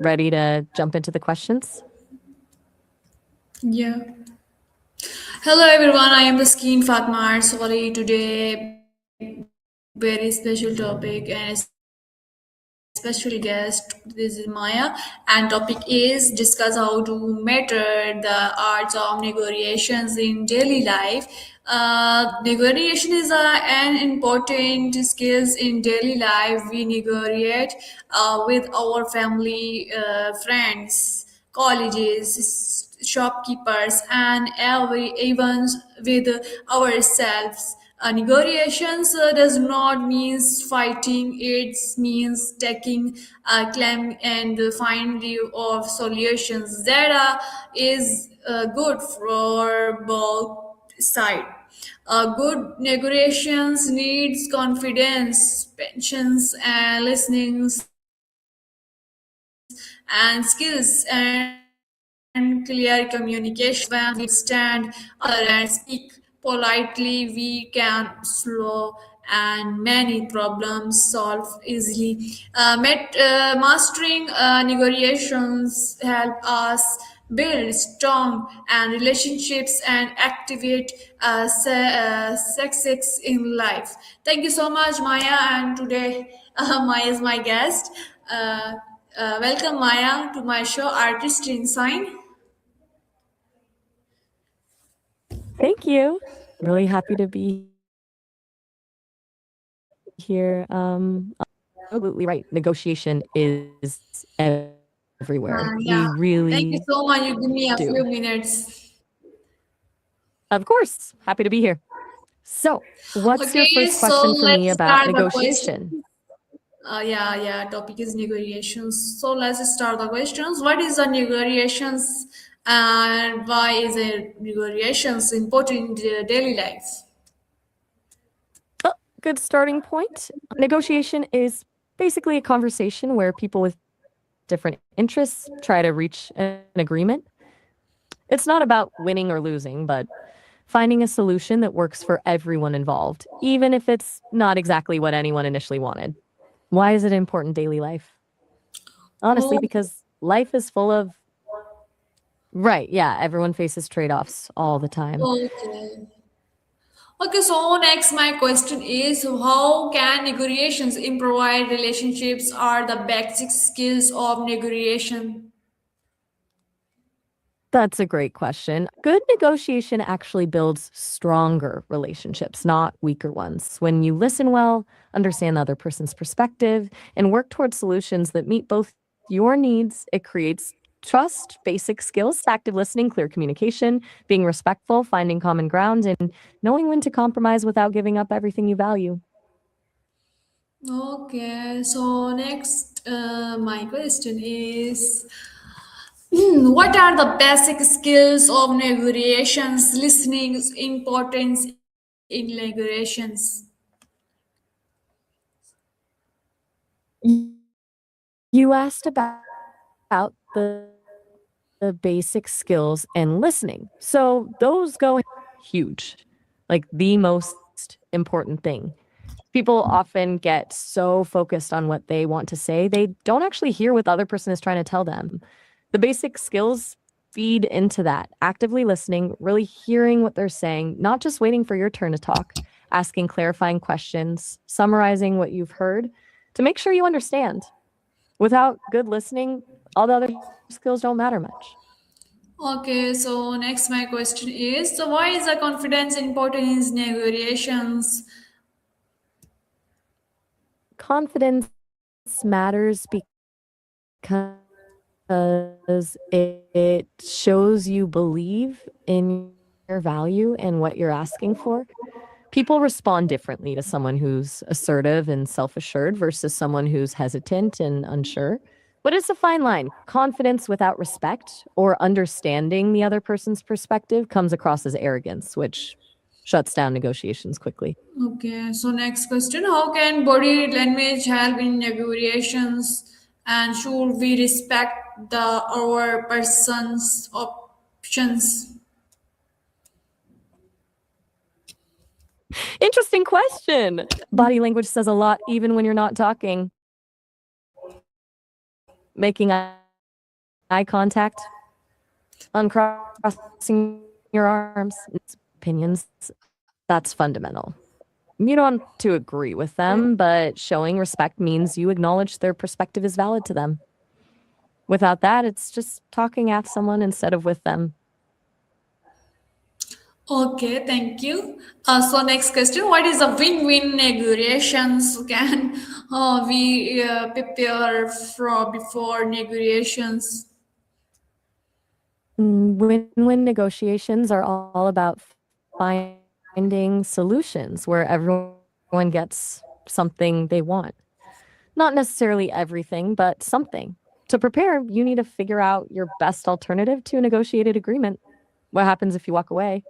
ready to jump into the questions? Yeah. Hello everyone, I am the Skin Fatma. Sorry, today very special topic and special guest. This is Maya, and topic is discuss how to matter the arts of negotiations in daily life. Negotiation is an important skills in daily life. We negotiate with our family, friends, colleges, shopkeepers, and even with ourselves. Negotiations does not means fighting. It means taking a claim and find of solutions that is good for both sides. Good negotiations needs confidence, patience, and listening and skills and clear communication. When we stand other and speak politely, we can slow and many problems solve easily. Mastering negotiations help us build strong and relationships and activate success in life. Thank you so much, Maya, and today Maya is my guest. Welcome, Maya, to my show, Artist in Sign. Thank you. Really happy to be here. Absolutely right. Negotiation is everywhere. We Yeah. Thank you really so much. You give me a do. few minutes. Of course, happy to be here. So, what's your Okay, first so question for me let's about start the question. negotiation? Yeah. Topic is negotiations. So let's start the questions. What is the negotiations, and why is it negotiations important in the daily life? Oh, good starting point. Negotiation is basically a conversation where people with different interests try to reach an agreement. It's not about winning or losing, but finding a solution that works for everyone involved, even if it's not exactly what anyone initially wanted. Why is it important daily life? Honestly, Oh, because life is full of, right, yeah, everyone faces trade offs all the time. okay. Okay, so next my question is how can negotiations improve relationships are the basic skills of negotiation? That's a great question. Good negotiation actually builds stronger relationships, not weaker ones. When you listen well, understand the other person's perspective, and work towards solutions that meet both your needs, it creates trust, basic skills, active listening, clear communication, being respectful, finding common ground, and knowing when to compromise without giving up everything you value. Okay, so next my question is what are the basic skills of negotiations, listening, importance in negotiations? You asked about the basic skills and listening. So those go huge, like the most important thing. People often get so focused on what they want to say, they don't actually hear what the other person is trying to tell them. The basic skills feed into that. Actively listening, really hearing what they're saying, not just waiting for your turn to talk, asking clarifying questions, summarizing what you've heard to make sure you understand. Without good listening, all the other skills don't matter much. Okay, so next my question is so why is the confidence important in negotiations? Confidence matters because it shows you believe in your value and what you're asking for. People respond differently to someone who's assertive and self-assured versus someone who's hesitant and unsure. But it's a fine line. Confidence without respect or understanding the other person's perspective comes across as arrogance, which shuts down negotiations quickly. Okay, so next question how can body language help in negotiations and should we respect the our person's options? Interesting question. Body language says a lot even when you're not talking. Making eye eye contact, uncrossing your arms, opinions, that's fundamental. You don't have to agree with them, but showing respect means you acknowledge their perspective is valid to them. Without that, it's just talking at someone instead of with them. Okay, thank you. So next question, what is a win-win negotiations? Can we prepare for before negotiations? Win-win negotiations are all about finding solutions where everyone gets something they want. Not necessarily everything, but something. To prepare, you need to figure out your best alternative to a negotiated agreement. What happens if you walk away?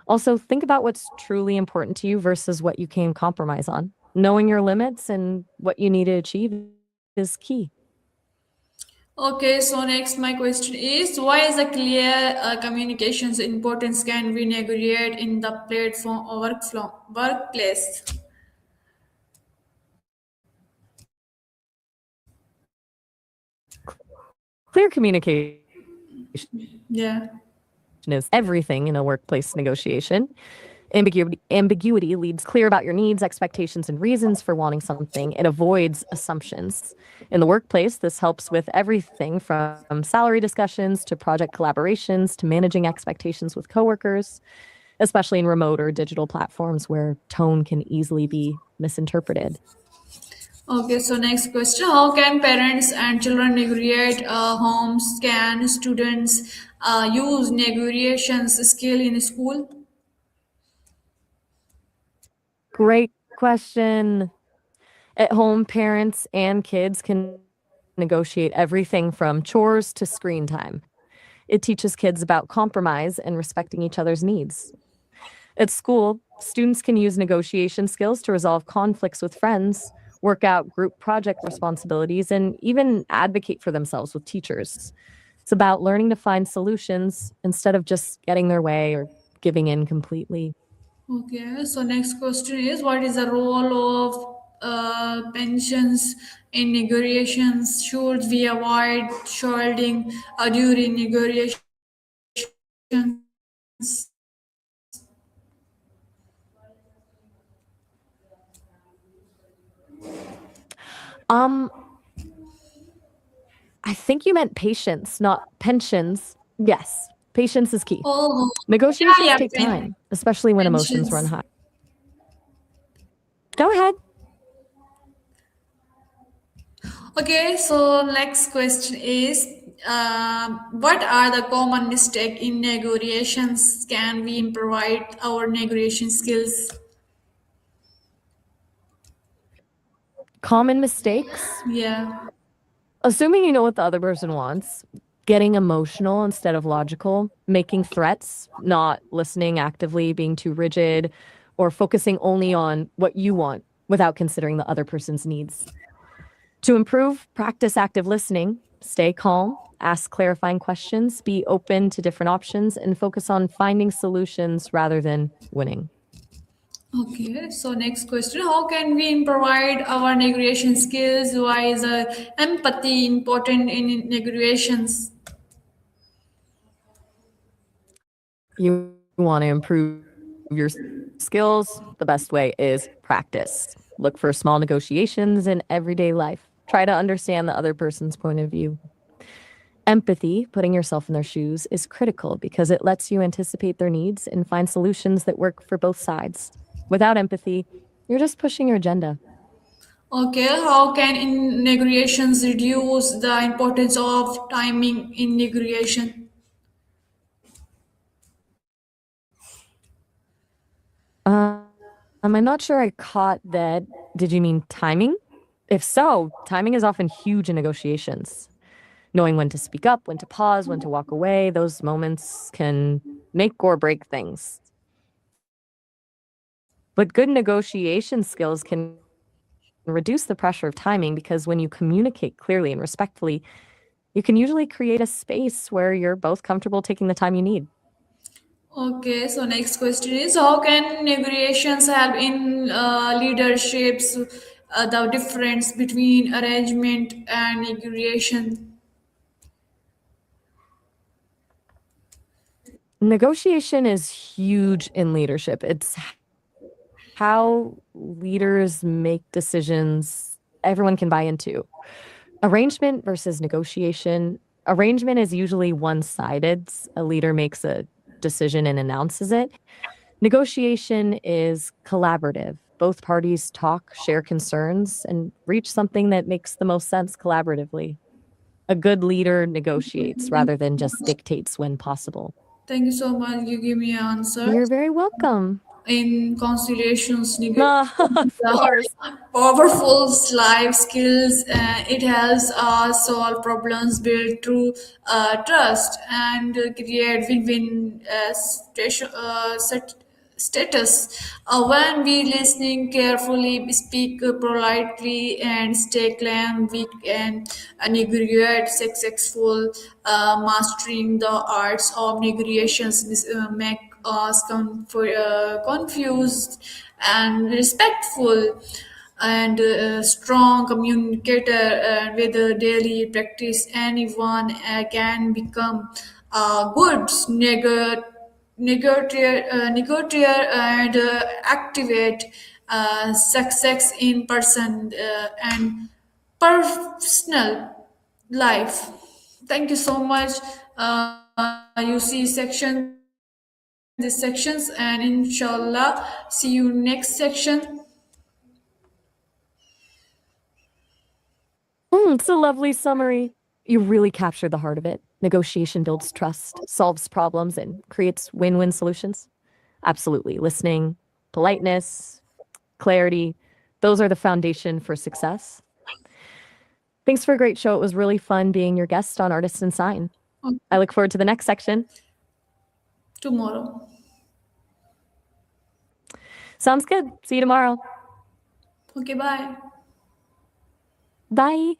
Also, think about what's truly important to you versus what you can compromise on. Knowing your limits and what you need to achieve is key. Okay, so next my question is, why is a clear communications importance can we negotiate in the platform or workplace? Clear communication Yeah. is everything in a workplace negotiation. Ambiguity leads clear about your needs, expectations, and reasons for wanting something. It avoids assumptions. In the workplace, this helps with everything from salary discussions to project collaborations to managing expectations with coworkers, especially in remote or digital platforms where tone can easily be misinterpreted. Okay, so next question, how can parents and children negotiate homes? Can students use negotiations skill in school? Great question. At home, parents and kids can negotiate everything from chores to screen time. It teaches kids about compromise and respecting each other's needs. At school, students can use negotiation skills to resolve conflicts with friends, work out group project responsibilities, and even advocate for themselves with teachers. It's about learning to find solutions instead of just getting their way or giving in completely. Okay, so next question is, what is the role of pensions in negotiations? Should we avoid shielding during negotiations? Um, I think you meant patience, not pensions. Yes, patience is key. Oh, Negotiations yeah, take yeah, time, especially when emotions run pensions. high. Go ahead. Okay, so next question is, what are the common mistakes in negotiations? Can we improve our negotiation skills? Common mistakes. Yeah. Assuming you know what the other person wants, getting emotional instead of logical, making threats, not listening actively, being too rigid, or focusing only on what you want without considering the other person's needs. To improve, practice active listening, stay calm, ask clarifying questions, be open to different options, and focus on finding solutions rather than winning. Okay, so next question, how can we provide our negotiation skills? Why is empathy important in negotiations? You want to improve your skills, the best way is practice. Look for small negotiations in everyday life. Try to understand the other person's point of view. Empathy, putting yourself in their shoes, is critical because it lets you anticipate their needs and find solutions that work for both sides. Without empathy, you're just pushing your agenda. Okay, how can in negotiations reduce the importance of timing in negotiation? Uh, I'm not sure I caught that. Did you mean timing? If so, timing is often huge in negotiations. Knowing when to speak up, when to pause, when to walk away, those moments can make or break things. But good negotiation skills can reduce the pressure of timing because when you communicate clearly and respectfully, you can usually create a space where you're both comfortable taking the time you need. Okay, so next question is, how can negotiations help in leaderships, the difference between arrangement and negotiation? Negotiation is huge in leadership. It's how leaders make decisions everyone can buy into. Arrangement versus negotiation. Arrangement is usually one-sided. A leader makes a decision and announces it. Negotiation is collaborative. Both parties talk, share concerns, and reach something that makes the most sense collaboratively. A good leader negotiates rather than just dictates when possible. Thank you so much. You give me an answer. You're very welcome. In conciliations, Of course. powerful life skills. It helps us solve problems, build through trust, and create win-win status. When we listening carefully, we speak politely, and stay calm, we can negotiate successful. Mastering the arts of negotiations make us confused and respectful and strong communicator, with a daily practice anyone can become a good negotiator and activate success in person and personal life. Thank you so much. You see these sections, and inshallah, see you next section. It's a lovely summary. You really captured the heart of it. Negotiation builds trust, solves problems, and creates win-win solutions. Absolutely. Listening, politeness, clarity, those are the foundation for success. Thanks for a great show. It was really fun being your guest on Artist and Sign. I look forward to the next section. Tomorrow. Sounds good. See you tomorrow. Okay, bye. Bye.